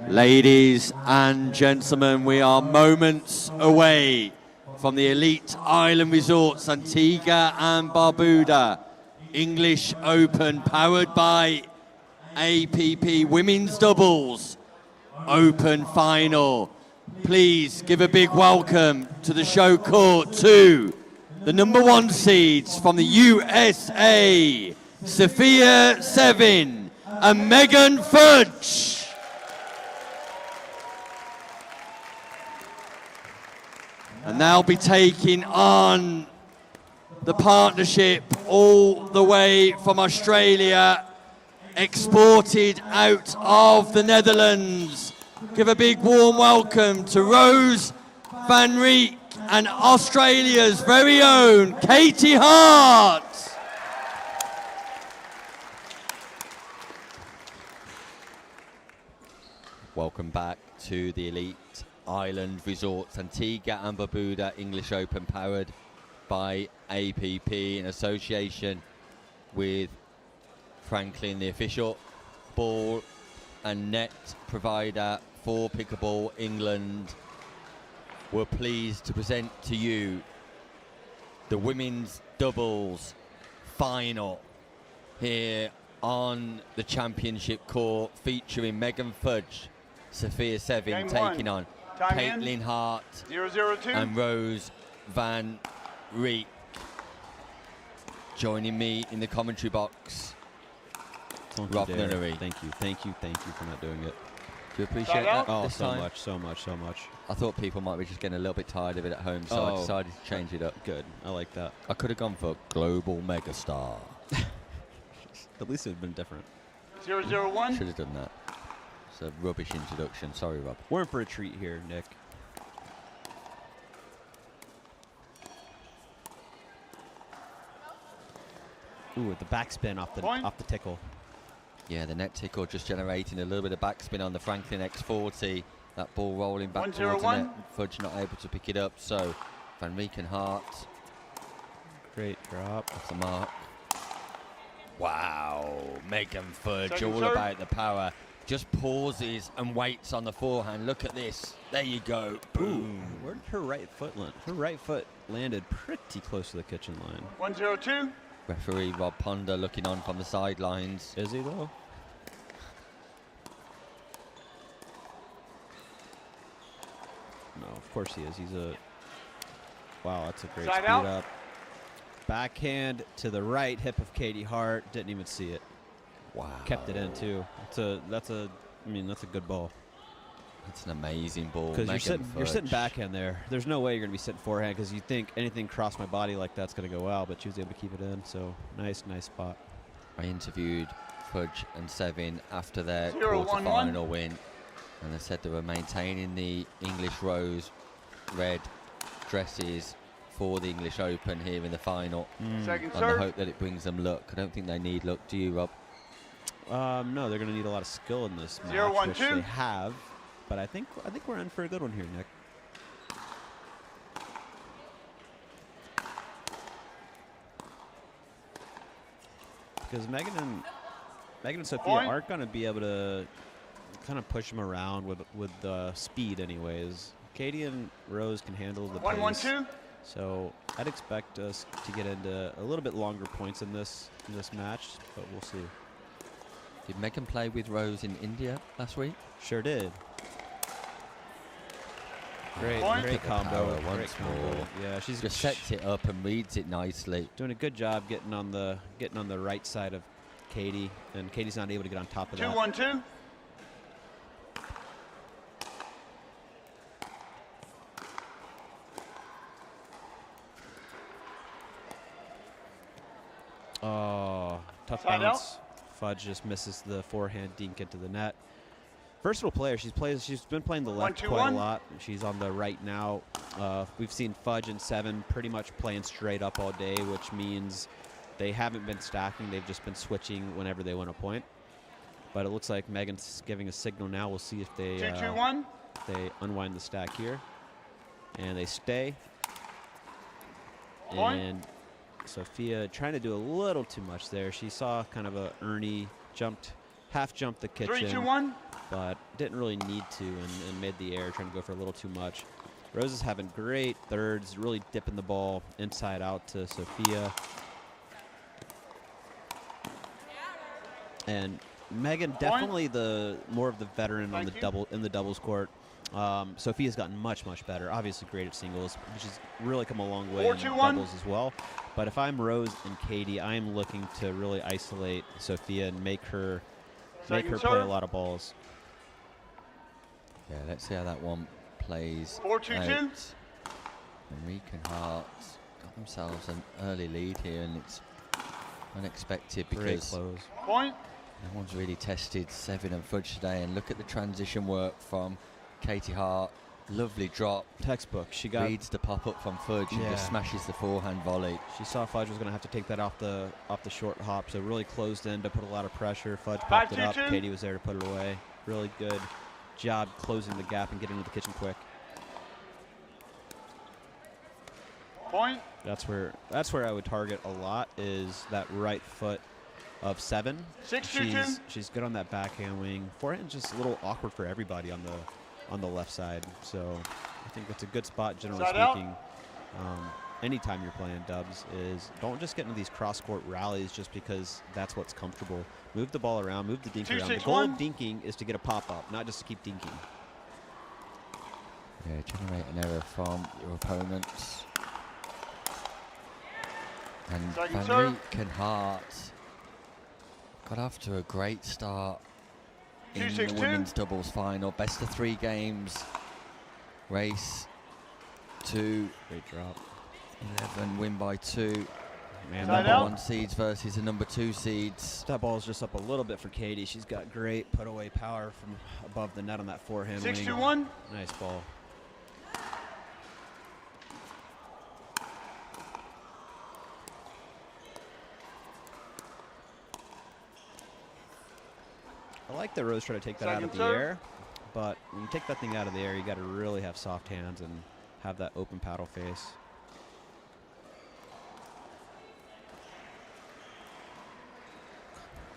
Ladies and gentlemen, we are moments away from the Elite Island Resorts Antigua and Barbuda English Open, powered by APP Women's Doubles Open Final. Please give a big welcome to the show court to the #1 seeds from the USA, Sofia 7 and Megan Fudge. And they'll be taking on the partnership all the way from Australia, exported out of the Netherlands. Give a big warm welcome to Roos Van Reek and Australia's very own Katy Hart. Welcome back to the Elite Island Resorts Antigua and Barbuda English Open, powered by APP in association with Franklin, the official ball and net provider for Pickleball England. We're pleased to present to you the women's doubles final here on the championship court, featuring Megan Fudge, Sofia 7 taking on Katy Hart 0-0-2 and Roos Van Reek. Joining me in the commentary box, Rob Nunnery. Thank you for not doing it. Do you appreciate that? Oh, this so time? much. I thought people might be just getting a little bit tired of it at home, so I decided to change it up. Good, I like that. I could have gone for global megastar. At least it would have been different. 0-0-1. Should have done that. It's a rubbish introduction. Sorry, Rob. We're in for a treat here, Nick. Ooh, the backspin off the tickle. Yeah, the net tickle just generating a little bit of backspin on the Franklin X40. That ball rolling back towards the net. Fudge not able to pick it up, so Van Reek and Hart. Great drop. Off the mark. Wow, Megan Fudge, all serve. about the power. Just pauses and waits on the forehand. Look at this. There you go. Boom. Ooh, where did her right foot land? Her right foot landed pretty close to the kitchen line. 1-0-2. Referee Rob Ponder looking on from the sidelines. Is he though? No, of course he is. He's a... Wow, that's a great Side speed out. up. Backhand to the right hip of Katy Hart. Didn't even see it. Wow. Kept it in too. That's a good ball. It's an amazing ball. Because you're sitting backhand there. There's no way you're gonna be sitting forehand because you think anything crossed my body like that's gonna go out, but she was able to keep it in. So nice spot. I interviewed Fudge and Sevin after their 0-1-1. quarter-final win, and they said they were maintaining the English rose red dresses for the English Open here in the final. Second And I serve. hope that it brings them luck. I don't think they need luck. Do you, Rob? No, they're gonna need a lot of skill in this match, 0-1-2. which they have. But I think we're in for a good one here, Nick. Because Megan and Sofia Point. aren't going to be able to kind of push them around with speed anyways. Katy and Rose can handle the pace. 1-1-2. So I'd expect us to get into a little bit longer points in this match, but we'll see. Did Megan play with Rose in India last week? Sure did. Great Point. Look at the combo. power Great once combo. more. Yeah, she's Just sets it up and reads it nicely. doing a good job getting on the right side of Katy, and Katie's not able to get on top of that. 2-1-2. Oh, tough Side bounce. Fudge just misses the forehand dink into the net. Versatile player. She's been playing the left 1-2-1. quite a lot. She's on the right now. We've seen Fudge and Seven pretty much playing straight up all day, which means they haven't been stacking. They've just been switching whenever they win a point. But it looks like Megan's giving a signal now. We'll see if they 2-2-1. they unwind the stack here, and they stay. Point. And Sofia trying to do a little too much there. She saw kind of a Ernie half jumped the kitchen. 3-2-1. but didn't really need to and made the error trying to go for a little too much. Roos is having great thirds, really dipping the ball inside out to Sofia. And Megan definitely the more of the veteran on the in the doubles court. Sofia's gotten much better. Obviously great at singles, which has really come a long way in doubles as well. But if I'm Roos and Katy, I'm looking to really isolate Sofia and make her play a lot of balls. Yeah, let's see how that one plays 4-2-2. out. Reek and Hart got themselves an early lead here, and it's unexpected because close. Point. no one's really tested Seven and Fudge today. And look at the transition work from Katy Hart. Lovely drop. Textbook. She reads the pop up from Fudge and just smashes the forehand volley. She saw Fudge was going to have to take that off the short hop, so really closed in to put a lot of pressure. Fudge popped it up. Katy was there to put it away. Really good job closing the gap and getting into the kitchen quick. Point. That's where I would target a lot, is that right foot of Seven. 6-2-2. She's good on that backhand wing. Forehand's just a little awkward for everybody on the left side. So I think it's a good spot, generally speaking. Anytime you're playing dubs, is don't just get into these cross-court rallies just because that's what's comfortable. Move the ball around, move the dink around. The goal of dinking is to get a pop-up, not just to keep dinking. Yeah, generate an error from your opponents. And Van Reek and Hart got off to a great start in the women's doubles final. Best of 3 games. Race to great drop. 11, win by 2. Man, number 1 seeds versus the number 2 seeds. That ball's just up a little bit for Katy. She's got great put-away power from above the net on that forehand. 6-2-1. Nice ball. I like that Roos tried to take that out of the air, but when you take that thing out of the air, you got to really have soft hands and have that open paddle face.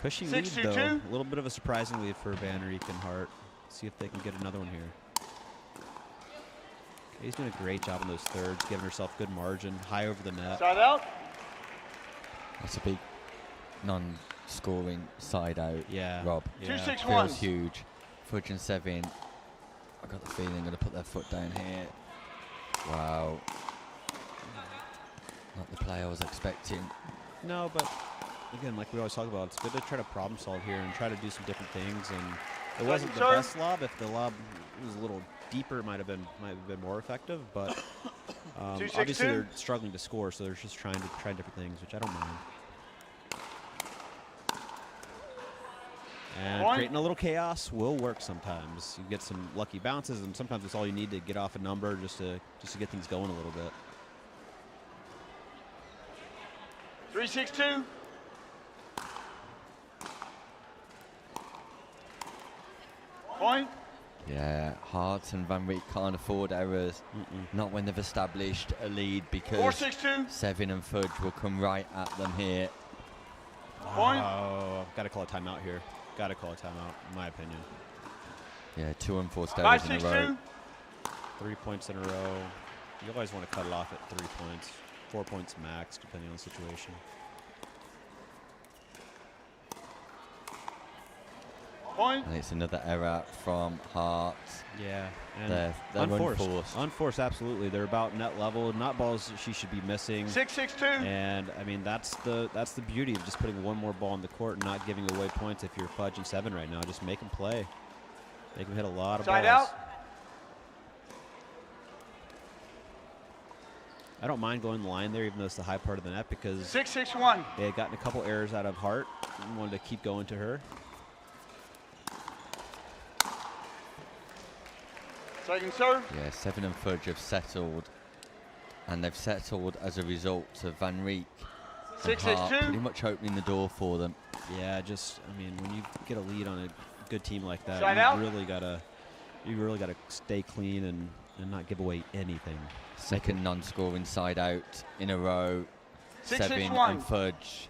Cushy lead, though. A little bit of a surprising lead for Van Reek and Hart. See if they can get another one here. Katy's doing a great job on those thirds, giving herself good margin, high over the net. Side out. That's a big non-scoring side out. Yeah. Rob. Yeah. 2-6-1. Feels huge. Fudge and Seven. I got the feeling they're going to put their foot down here. Wow. Not the play I was expecting. No, but again, like we always talk about, it's good to try to problem solve here and try to do some different things. And it wasn't the best lob. If the lob was a little deeper, it might have been more effective. But obviously they're struggling to score, so they're just trying different things, which I don't mind. And creating a little chaos will work sometimes. You get some lucky bounces, and sometimes it's all you need to get off a number just to get things going a little bit. 3-6-2. Point. Yeah, Hart and Van Reek can't afford errors. Not when they've established a lead, because 4-6-2. Seven and Fudge will come right at them here. Point. Oh, got to call a timeout here. Got to call a timeout, in my opinion. Yeah, 2 unforced errors in a row. 3 points in a row. You always want to cut it off at 3 points. 4 points max, depending on the situation. Point. And it's another error from Hart. Yeah, and they're unforced. Unforced, absolutely. They're about net level, not balls she should be missing. 6-6-2. And I mean, that's the beauty of just putting one more ball on the court and not giving away points. If you're Fudge and Seven right now, just make them play. Make them hit a lot of balls. Side out. I don't mind going the line there, even though it's the high part of the net, because 6-6-1. they had gotten a couple errors out of Hart and wanted to keep going to her. Second serve. Yeah, Seven and Fudge have settled, and they've settled as a result of Van Reek and Hart 6-6-2. pretty much opening the door for them. Yeah, just I mean, when you get a lead on a good team like that, you really gotta stay clean and not give away anything. Second non-scoring side out in a row. 6-6-1. Seven and Fudge.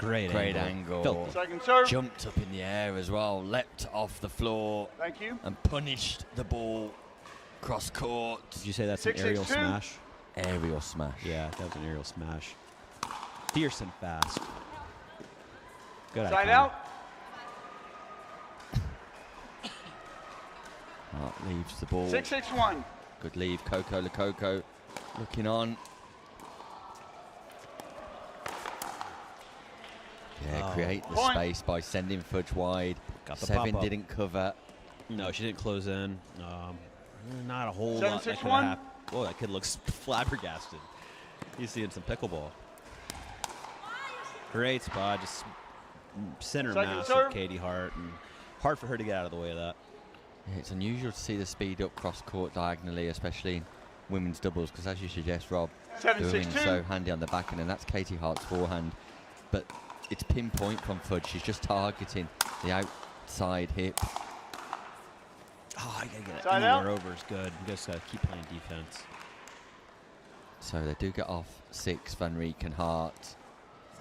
Great angle. Filthy. Second serve. Jumped up in the air as well, leapt off the floor Thank you. and punished the ball cross court. Did you say that's an 6-6-2? aerial smash? Aerial smash. Yeah, that was an aerial smash. Fierce and fast. Good Side icon. out. Hart leaves the ball. 6-6-1. Good leave. Coco Lococo looking on. Yeah, Oh. create the Point. space by sending Fudge wide. Got the 7 pop-up. didn't cover. No, she didn't close in. Not a whole 7-6-1. lot that could have happened. Whoa, that kid looks flabbergasted. He's seeing some pickleball. Great spot, just center Second mass serve. of Katy Hart, and hard for her to get out of the way of that. Yeah, it's unusual to see the speed up cross court diagonally, especially in women's doubles, because as you suggest, Rob, they're 7-6-2. so handy on the back end, and that's Katy Hart's forehand. But it's pinpoint from Fudge. She's just targeting the outside hip. Oh, I gotta get it Side anywhere out. over is good. You just gotta keep playing defense. So they do get off 6, Van Reek and Hart.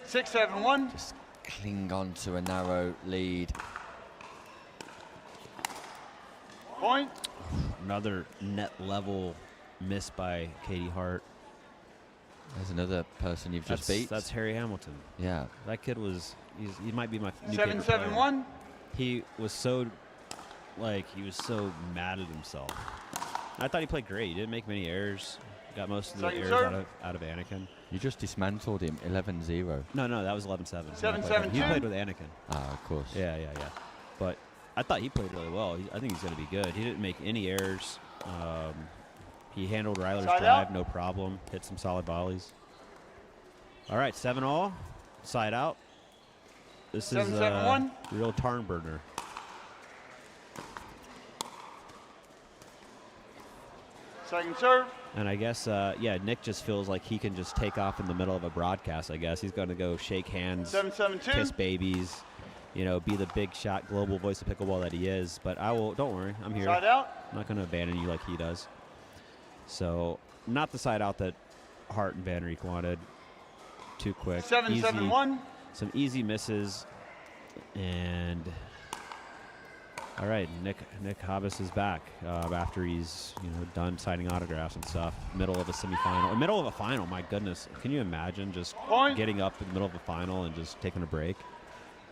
6-7-1. Just cling on to a narrow lead. Point. Another net level miss by Katy Hart. There's another person you've just beat. That's Harry Hamilton. Yeah. That kid he might be my new favorite 7-7-1. player. He was so mad at himself. I thought he played great. He didn't make many errors. Got most of the Second errors serve. out of Anakin. You just dismantled him 11-0. No, that was 11-7. 7-7-2. He played with Anakin. Ah, of course. Yeah. But I thought he played really well. I think he's going to be good. He didn't make any errors. He handled Ryler's Side drive out. no problem. Hit some solid volleys. All right, 7-all. Side out. This is 7-7-1. real tarn burner. Second serve. And I guess, Nick just feels like he can just take off in the middle of a broadcast, I guess. He's going to go shake hands, 7-7-2. kiss babies, be the big shot global voice of pickleball that he is. But don't worry, I'm here. Side out. I'm not going to abandon you like he does. So, not the side out that Hart and Van Reek wanted. Too quick. 7-7-1. Some easy misses. And, all right, Nick Habas is back after he's done signing autographs and stuff. Middle of a semifinal. Middle of a final, my goodness. Can you imagine just Point. getting up in the middle of a final and just taking a break?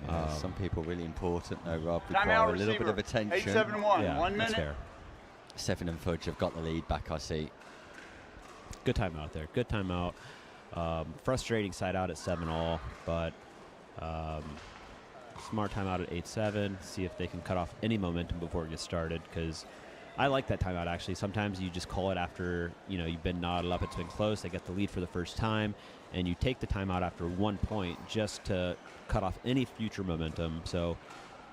Yeah, some people really important though, Rob. Timeout Require a little bit receiver. of attention. 8-7-1. Yeah, 1 that's minute. fair. 7 and Fudge have got the lead back, I see. Good timeout there. Good timeout. Frustrating side out at 7-all, but smart timeout at 8-7. See if they can cut off any momentum before it gets started, because I like that timeout, actually. Sometimes you just call it after you've been knotted up, it's been close, they get the lead for the first time, and you take the timeout after 1 point just to cut off any future momentum. So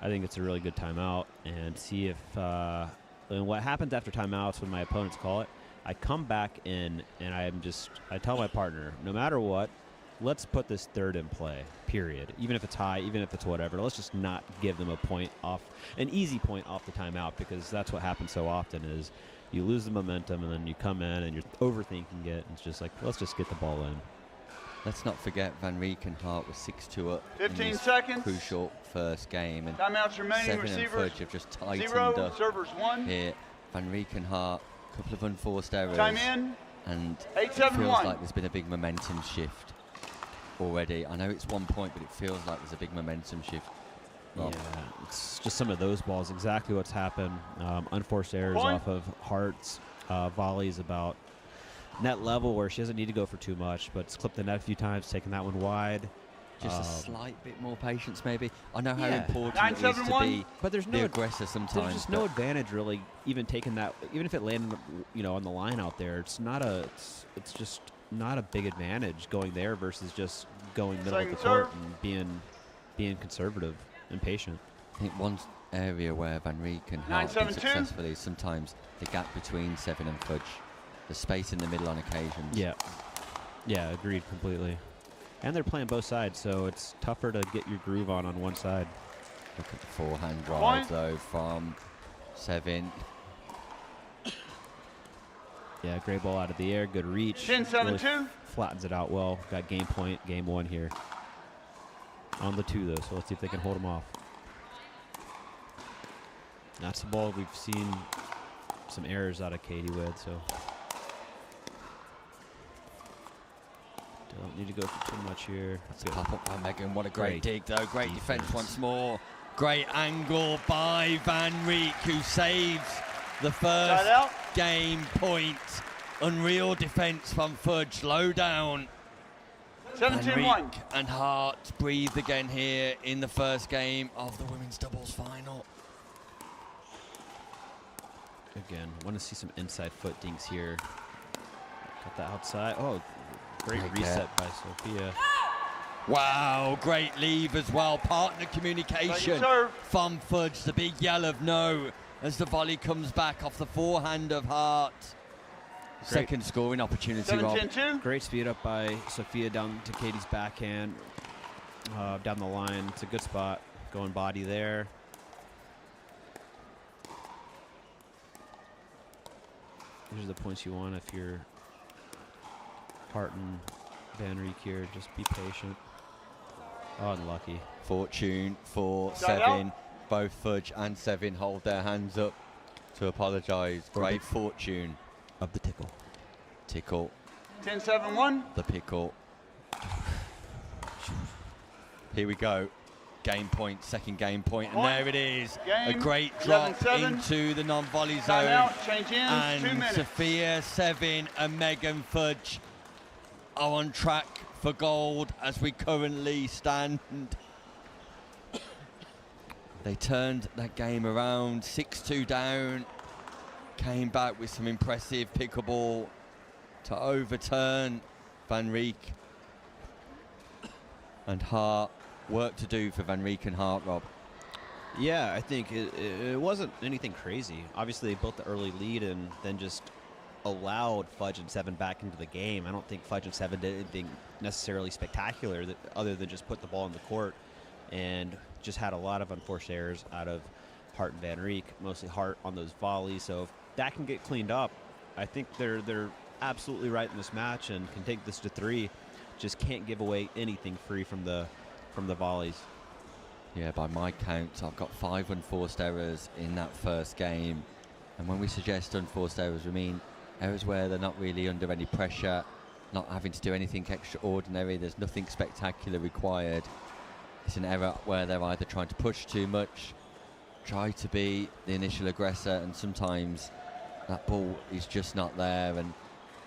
I think it's a really good timeout, and see if and what happens after timeouts when my opponents call it, I come back in and I tell my partner, no matter what, let's put this third in play, period. Even if it's high, even if it's whatever, let's just not give them an easy point off the timeout, because that's what happens so often is you lose the momentum and then you come in and you're overthinking it. And it's just like, let's just get the ball in. Let's not forget Van Reek and Hart was 6-2 up 15 in this seconds. crucial first game. And Timeouts remaining. 7 and Receivers Fudge have just tightened 0. up Servers 1. here. Van Reek and Hart, a couple of unforced errors. Time in. And 8-7-1. it feels like there's been a big momentum shift already. I know it's 1 point, but it feels like there's a big momentum shift. Rob. Yeah, it's just some of those balls, exactly what's happened. Unforced errors Point. off of Hart's volleys about net level, where she doesn't need to go for too much, but it's clipped the net a few times, taking that one wide. Just a slight bit more patience, maybe. I know how Yeah. important it is to 9-7-1. be But there's the no aggressor sometimes. There's just no advantage really, even taking that, even if it landed, on the line out there. It's just not a big advantage going there versus just going middle of the Second court serve. and being conservative and patient. I think one area where Van Reek and Hart have been 9-7-2. successful is sometimes the gap between 7 and Fudge. The space in the middle on occasions. Yeah, agreed completely. And they're playing both sides, so it's tougher to get your groove on one side. Look at the forehand drive, Point. though, from 7. Yeah, great ball out of the air, good reach. 10-7-2. Really flattens it out well. Got game point, game 1 here. on the 2, though, so let's see if they can hold them off. That's the ball we've seen some errors out of Katy with, so don't need to go for too much here. That's a pop up by Megan. What a great Great dig, though. Great defense defense. once more. Great angle by Van Reek, who saves the first Side out. game point. Unreal defense from Fudge. Low down. Van 17-1. Reek and Hart breathe again here in the first game of the women's doubles final. Again, want to see some inside foot dinks here. Got that outside. Oh, great Great reset by Sofia. Wow, great leave as well. Partner communication serve. from Fudge. The big yell of no as the volley comes back off the forehand of Hart. Second scoring opportunity, Rob. 17-2. Great speed up by Sofia down to Katy's backhand. Down the line. It's a good spot. Going body there. These are the points you want if you're Hart and Van Reek here. Just be patient. Oh, unlucky. Fortune for Side Sevin. Both Fudge and Sevin hold their hands up to apologise. For Great the- fortune. Of the tickle. Tickle 10-7-1. the pickle. Here we go. Game point, second game point, and Point. there it is. A Game, great drop 11-7. into the non-volley Time zone. out. Change ends. 2 And minutes. Sofia, Sevin and Megan Fudge are on track for gold as we currently stand. They turned that game around, 6-2 down, came back with some impressive pickleball to overturn Van Reek and Hart. Work to do for Van Reek and Hart, Rob. Yeah, I think it wasn't anything crazy. Obviously, they built the early lead and then just allowed Fudge and Sevin back into the game. I don't think Fudge and Sevin did anything necessarily spectacular other than just put the ball in the court, and just had a lot of unforced errors out of Hart and Van Reek, mostly Hart on those volleys. So if that can get cleaned up, I think they're absolutely right in this match and can take this to 3. Just can't give away anything free from the volleys. Yeah, by my count, I've got 5 unforced errors in that first game. And when we suggest unforced errors, we mean errors where they're not really under any pressure, not having to do anything extraordinary, there's nothing spectacular required. It's an error where they're either trying to push too much, try to be the initial aggressor, and sometimes that ball is just not there. And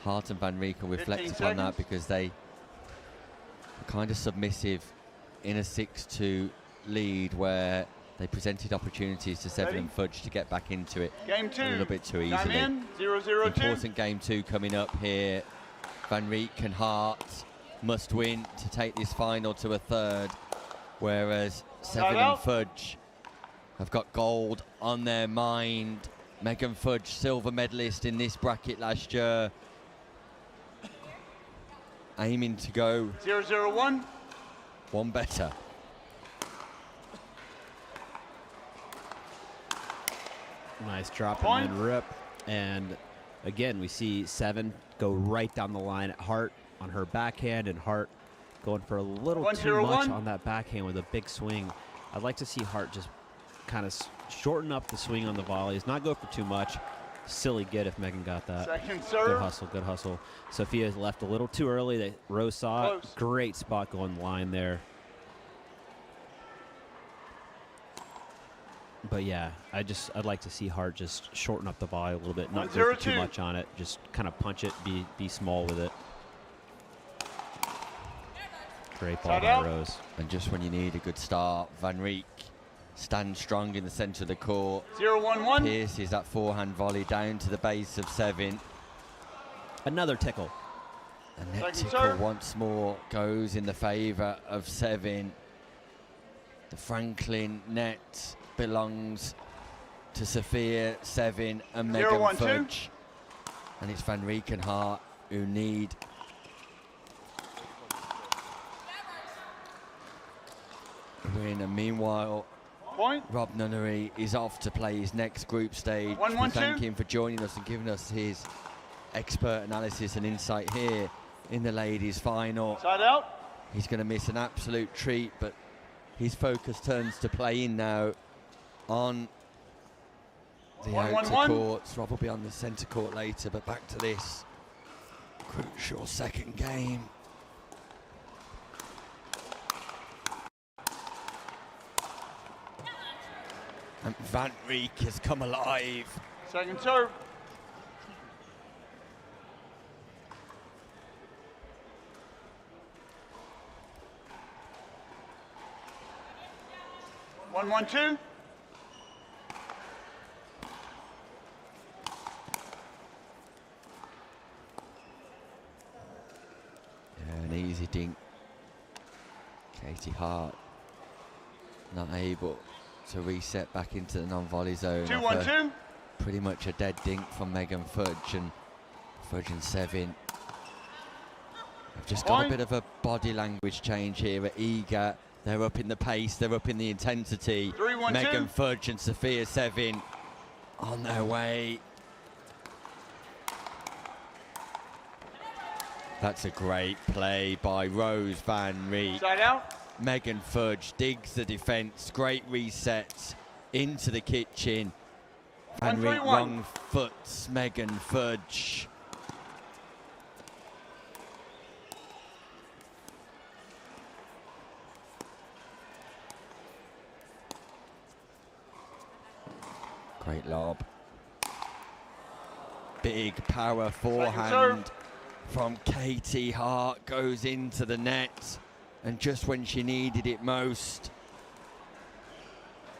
Hart and Van Reek will reflect 15 upon that seconds. because they are kind of submissive in a 6-2 lead where they presented opportunities to Sevin Ready? and Fudge to get back into it Game 2. a little bit too Time easily. in. 0-0-2. Important game 2 coming up here. Van Reek and Hart must win to take this final to a 3rd, whereas Sevin and out. Fudge have got gold on their mind. Megan Fudge, silver medalist in this bracket last year, aiming to go 0-0-1. one better. Nice drop Point. and then rip. And again, we see Sevin go right down the line at Hart on her backhand, and Hart going for a little too 1-0-1. much on that backhand with a big swing. I'd like to see Hart just kind of shorten up the swing on the volleys, not go for too much. Silly get if Megan got that. Second Good serve. hustle, good hustle. Sophia left a little too early. Roos saw it. Close. Great spot going line there. But yeah, I'd like to see Hart just shorten up the volley a little bit, not go for too 1-0-2. much on it. Just kind of punch it, be small with it. Great ball Side by out. Roos. And just when you need a good start, Van Reek stands strong in the centre of the court. 0-1-1. Pierces that forehand volley down to the base of Sevin. Another tickle. And net Second tickle serve. once more goes in the favour of Sevin. The Franklin net belongs to Sofia, Sevin and Megan 0-1-2. Fudge. And it's Van Reek and Hart who need a win. And meanwhile, Point. Rob Nunnery is off to play his next group stage. 1-1-2. We thank him for joining us and giving us his expert analysis and insight here in the ladies' final. Side out. He's going to miss an absolute treat, but his focus turns to playing now on the 1-1-1. outer courts. Rob will be on the centre court later, but back to this crucial second game. And Van Reek has come alive. Second serve. One, 1-2. Yeah, an easy dink. Katy Hart not able to reset back into the non-volley zone. 2-1-2. Pretty much a dead dink from Megan Fudge, and Fudge and Sevin have just got a bit of a body language change here at Eager. They're up in the pace, they're up in the intensity. 3-1-2. Megan Fudge and Sofia Sevin on their way. That's a great play by Roos Van Reek. Side out. Megan Fudge digs the defence, great reset into the kitchen. Van Reek 1-3-1. wrong foots Megan Fudge. Great lob. Big power forehand from Katy Hart goes into the net, and just when she needed it most,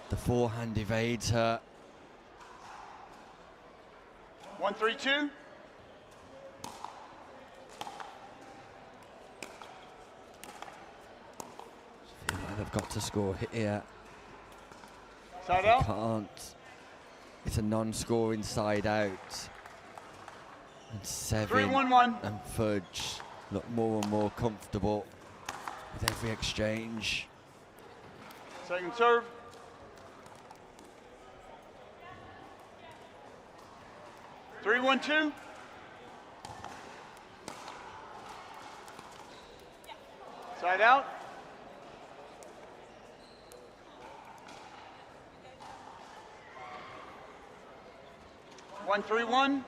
the forehand evades her. 1-3-2. They've got to score here. Side They out. can't. It's a non-scoring side out. And Sevin 3-1-1. and Fudge look more and more comfortable with every exchange. Second serve. Three, 1-2. Side out. One, 3-1.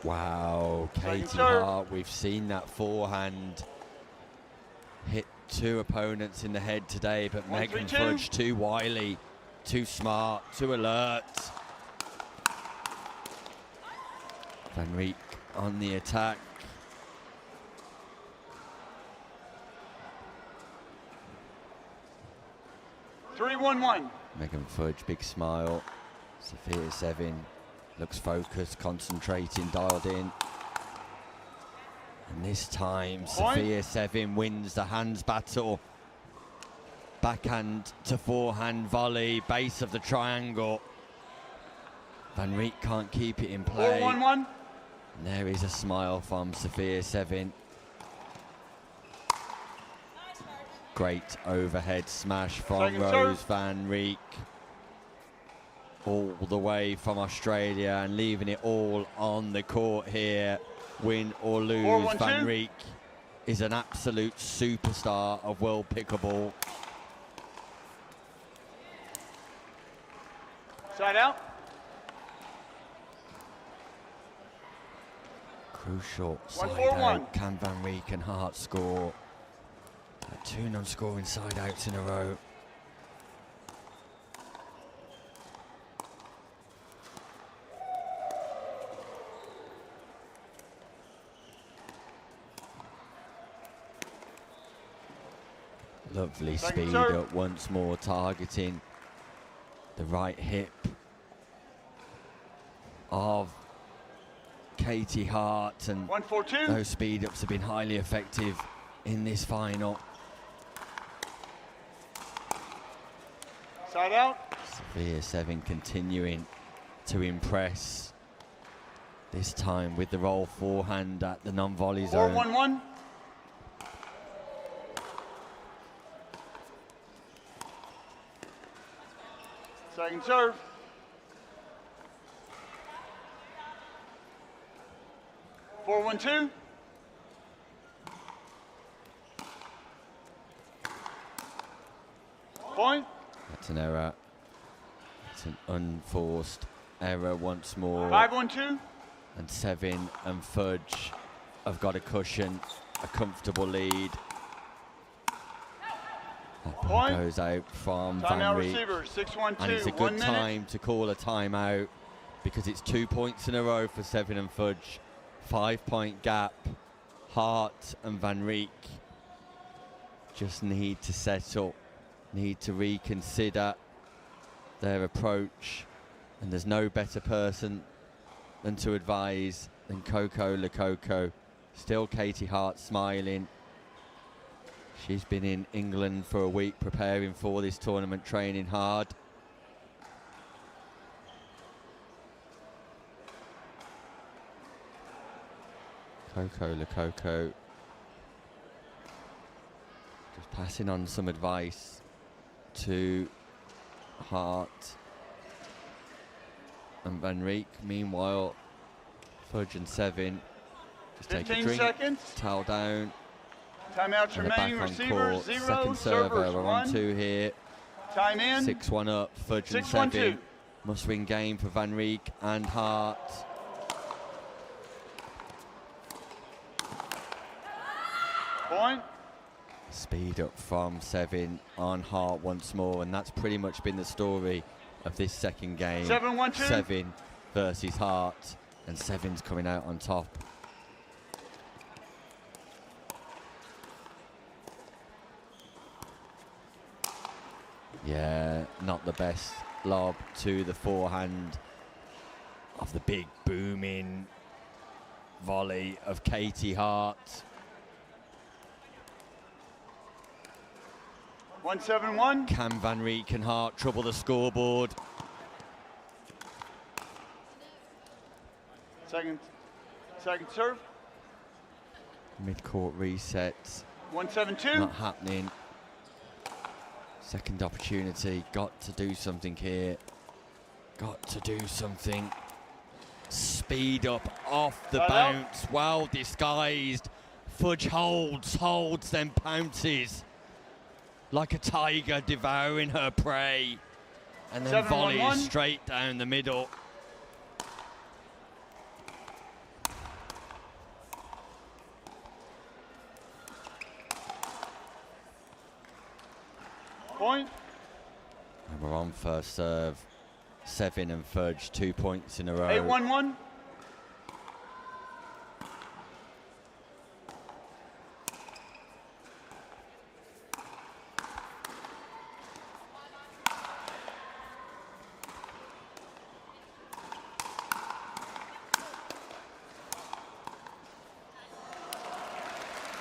Wow, Katy serve. Hart, we've seen that forehand hit two opponents in the head today, but 1, Megan 3-2. Fudge too wily, too smart, too alert. Van Reek on the attack. Three, 1-1. Megan Fudge, big smile. Sofia Sevin looks focused, concentrating, dialed in. And this time, Sofia Sevin wins the hands battle. Backhand to forehand volley, base of the triangle. Van Reek can't keep it in play. 4-1-1. And there is a smile from Sofia Sevin. Great overhead smash from Second Roos serve. Van Reek. All the way from Australia and leaving it all on the court here. Win or lose, 4-1-2. Van Reek is an absolute superstar of world pickleball. Side out. Crucial side 1-4-1. out. Can Van Reek and Hart score? Two non-scoring side outs in a row. Lovely Second speed serve. up once more, targeting the right hip of Katy Hart, and 1-4-2. those speed ups have been highly effective in this final. Side out. Sofia Sevin continuing to impress, this time with the roll forehand at the non-volley zone. 4-1-1. Second serve. 4-1-2. Point. That's an error. It's an unforced error once more. 5-1-2. And Sevin and Fudge have got a cushion, a comfortable lead. That ball Point. goes out from Van Timeout Reek. receiver. 6-1-2. And it's a 1 good minute. time to call a timeout because it's 2 points in a row for Sevin and Fudge. 5-point gap. Hart and Van Reek just need to settle, need to reconsider their approach. And there's no better person than to advise than Coco Lococo. Still Katy Hart smiling. She's been in England for a week preparing for this tournament, training hard. Coco Lococo just passing on some advice to Hart and Van Reek. Meanwhile, Fudge and Sevin just take a 15 drink, seconds. towel down, Timeouts and they're back remaining. on Receiver court. 0. Second server, Servers we're 1. on 2 here. Time in. 6-1 up, Fudge and 6-1-2. Sevin. Must win game for Van Reek and Hart. Point. Speed up from Sevin on Hart once more, and that's pretty much been the story of this second game. 7-1-2. Sevin versus Hart, and Sevin's coming out on top. Yeah, not the best lob to the forehand of the big booming volley of Katy Hart. 1-7-1. Can Van Reek and Hart trouble the scoreboard? Second serve. Mid-court resets, 1-7-2. not happening. Second opportunity, got to do something here. Got to do something. Speed up off the Side out. bounce, well disguised. Fudge holds, then pounces. Like a tiger devouring her prey. And then 7-1-1. volleys straight down the middle. Point. And we're on first serve. Sevin and Fudge, 2 points in a row. 8-1-1.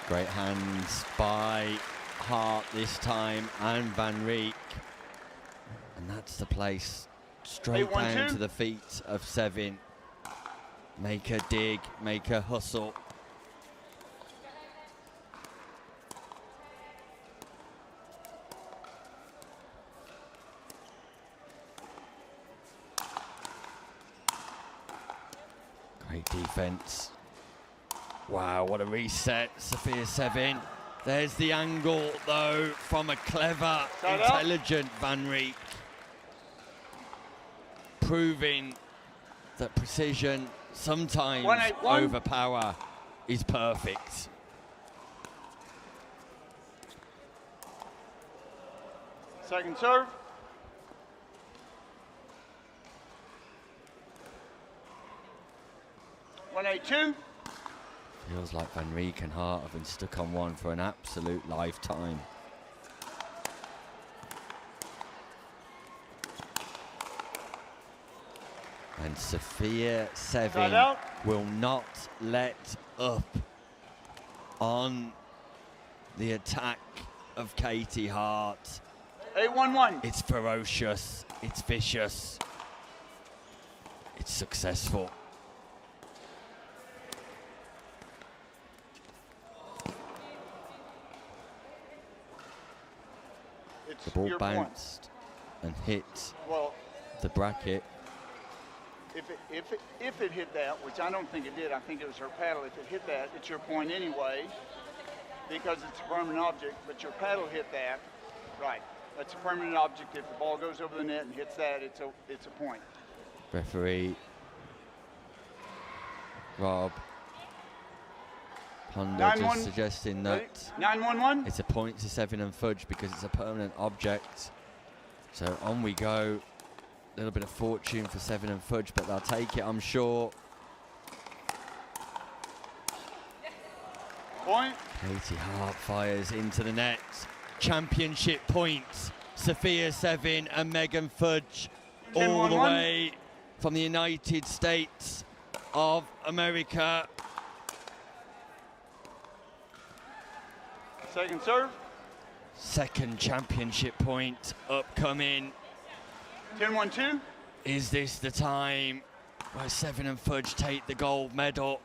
Great hands by Hart this time and Van Reek. And that's the place. Straight 8-1-2. down to the feet of Sevin. Make her dig, make her hustle. Great defense. Wow, what a reset, Sofia Sevin. There's the angle, though, from a clever, Side out. intelligent Van Reek. Proving that precision, sometimes 1-8-1. over power, is perfect. Second serve. One 8-2. Feels like Van Reek and Hart have been stuck on one for an absolute lifetime. And Sofia Side Sevin out. will not let up on the attack of Katy Hart. 8-1-1. It's ferocious, it's vicious, it's successful. It's The ball your point. bounced and hit Well, the bracket. if it hit that, which I don't think it did, I think it was her paddle. If it hit that, it's your point anyway, because it's a permanent object. But your paddle hit that, right? That's a permanent object. If the ball goes over the net and hits that, it's a point. Referee Rob Honda just suggesting that 9-1-1. it's a point to Seven and Fudge because it's a permanent object. So on we go. A little bit of fortune for Seven and Fudge, but they'll take it, I'm sure. Point. Katy Hart fires into the net. Championship points. Sofia 7 and Megan Fudge, all the way from the United States of America. Second serve. Second championship point upcoming. 10-1-2. Is this the time where Seven and Fudge take the gold medal?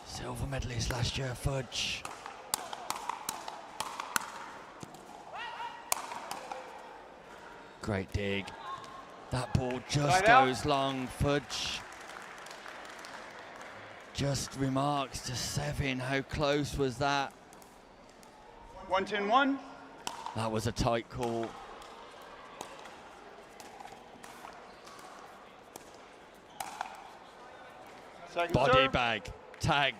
Silver medalist last year, Fudge. Great dig. That ball just goes long. Fudge just remarks to Seven, how close was that? 1-10-1. That was a tight call. Second Body serve. bag tagged.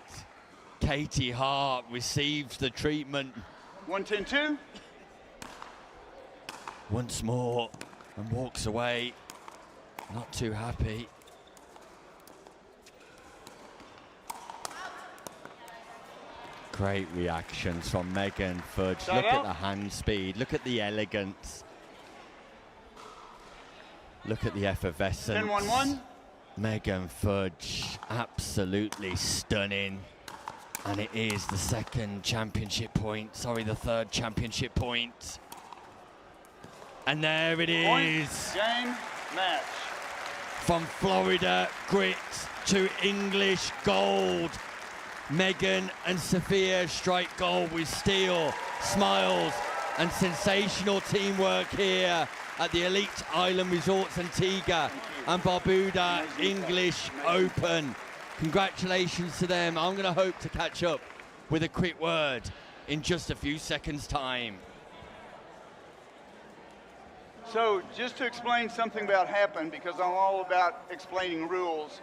Katy Hart receives the treatment. 1-10-2. Once more and walks away. Not too happy. Great reactions from Megan Fudge. Look at the hand speed. Look at the elegance. Look at the effervescence. 10-1-1. Megan Fudge, absolutely stunning. And it is the second championship point. Sorry, the third championship point. And there it is. Game, match. From Florida grit to English gold. Megan and Sofia strike gold with steel, smiles, and sensational teamwork here at the Elite Island Resorts Antigua and Barbuda English Open. Congratulations to them. I'm going to hope to catch up with a quick word in just a few seconds' time. So just to explain something about happened, because I'm all about explaining rules.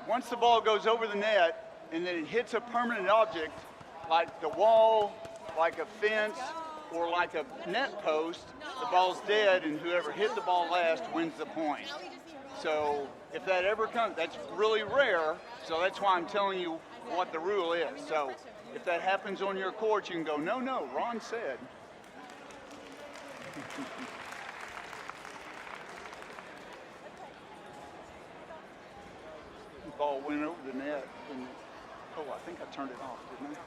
Once the ball goes over the net and then it hits a permanent object, like the wall, like a fence, or like a net post, the ball's dead, and whoever hit the ball last wins the point. So if that ever comes, that's really rare, so that's why I'm telling you what the rule is. So if that happens on your court, you can go, no, no, Ron said. The ball went over the net, and oh, I think I turned it off, didn't I?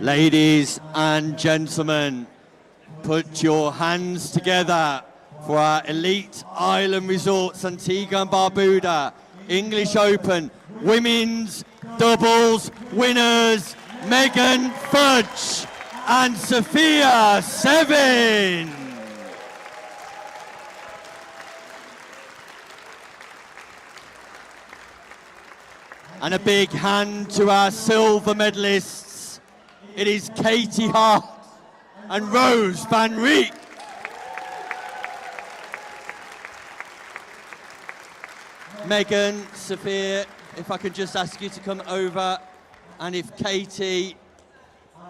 Ladies and gentlemen, put your hands together for our Elite Island Resorts Antigua and Barbuda English Open Women's Doubles winners, Megan Fudge and Sofia 7. And a big hand to our silver medalists. It is Katy Hart and Roos Van Reek. Megan, Sofia, if I could just ask you to come over, and if Katy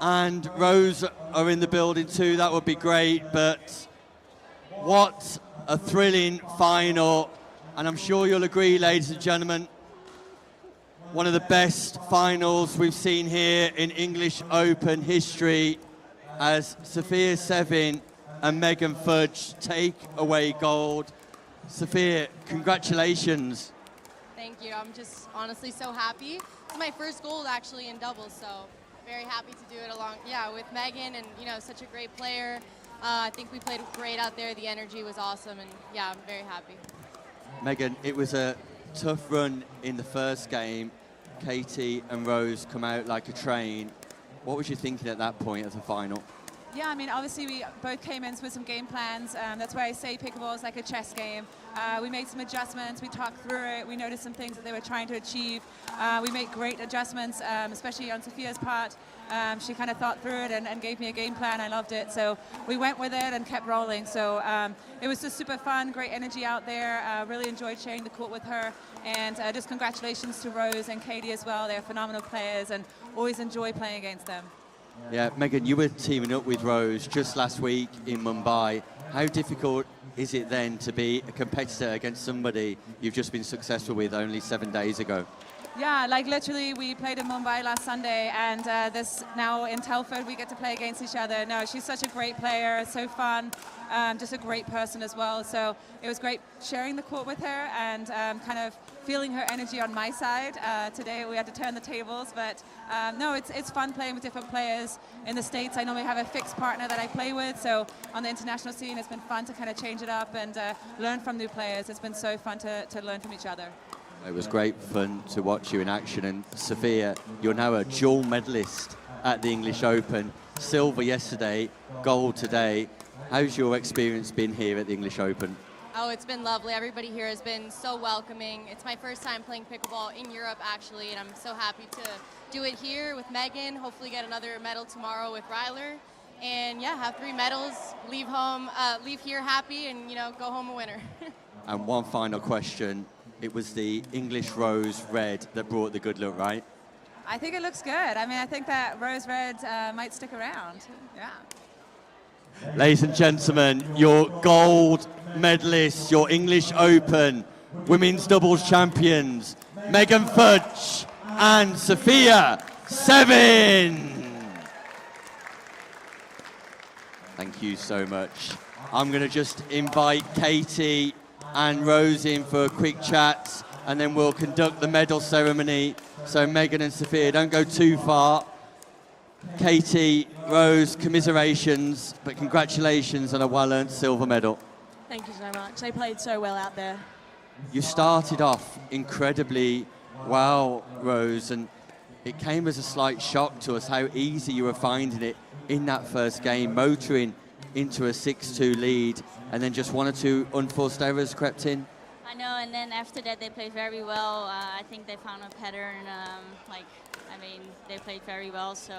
and Rose are in the building too, that would be great. But what a thrilling final, and I'm sure you'll agree, ladies and gentlemen, one of the best finals we've seen here in English Open history, as Sofia 7 and Megan Fudge take away gold. Sofia, congratulations. Thank you. I'm just honestly so happy. It's my first gold actually in doubles, so very happy to do it along, with Megan, and such a great player. I think we played great out there. The energy was awesome, and I'm very happy. Megan, it was a tough run in the first game. Katy and Rose come out like a train. What was you thinking at that point of the final? Yeah, I mean, obviously we both came in with some game plans. That's why I say pickleball is like a chess game. We made some adjustments, we talked through it, we noticed some things that they were trying to achieve. We made great adjustments, especially on Sofia's part. She kind of thought through it and gave me a game plan. I loved it. So we went with it and kept rolling. So it was just super fun, great energy out there. Really enjoyed sharing the court with her. And just congratulations to Roos and Katy as well. They're phenomenal players and always enjoy playing against them. Yeah, Megan, you were teaming up with Roos just last week in Mumbai. How difficult is it then to be a competitor against somebody you've just been successful with only 7 days ago? Yeah, like literally we played in Mumbai last Sunday, and this now in Telford we get to play against each other. No, she's such a great player, so fun, just a great person as well. So it was great sharing the court with her and kind of feeling her energy on my side. Today we had to turn the tables, but no, it's fun playing with different players. In the States I normally have a fixed partner that I play with, so on the international scene it's been fun to kind of change it up and learn from new players. It's been so fun to learn from each other. It was great fun to watch you in action, and Sofia, you're now a dual medalist at the English Open. Silver yesterday, gold today. How's your experience been here at the English Open? Oh, it's been lovely. Everybody here has been so welcoming. It's my first time playing pickleball in Europe, actually, and I'm so happy to do it here with Megan, hopefully get another medal tomorrow with Ryler, and yeah, have 3 medals, leave here happy, and go home a winner. And one final question. It was the English Rose Red that brought the good luck, right? I think it looks good. I mean, I think that Rose Red might stick around. Yeah. Ladies and gentlemen, your gold medalists, your English Open women's doubles champions, Megan Fudge and Sofia Sevin. Thank you so much. I'm going to just invite Katy and Roos in for a quick chat, and then we'll conduct the medal ceremony. So Megan and Sofia, don't go too far. Katy, Roos, commiserations, but congratulations on a well-earned silver medal. Thank you so much. They played so well out there. You started off incredibly well, Roos, and it came as a slight shock to us how easy you were finding it in that first game, motoring into a 6-2 lead, and then just 1 or 2 unforced errors crept in. I know, and then after that they played very well. I think they found a pattern. They played very well, so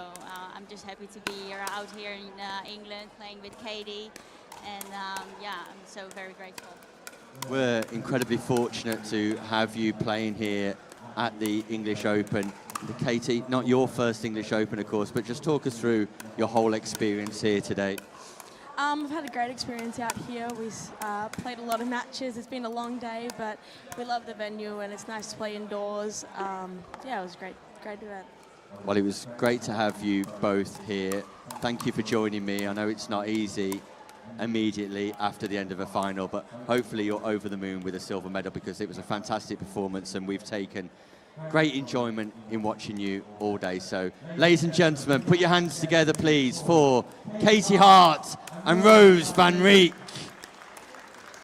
I'm just happy to be out here in England playing with Katy, and yeah, I'm so very grateful. We're incredibly fortunate to have you playing here at the English Open. Katy, not your first English Open, of course, but just talk us through your whole experience here today. I've had a great experience out here. We played a lot of matches. It's been a long day, but we love the venue and it's nice to play indoors. Yeah, it was a great event. Well, it was great to have you both here. Thank you for joining me. I know it's not easy immediately after the end of a final, but hopefully you're over the moon with a silver medal, because it was a fantastic performance and we've taken great enjoyment in watching you all day. So, ladies and gentlemen, put your hands together, please, for Katy Hart and Roos Van Reek.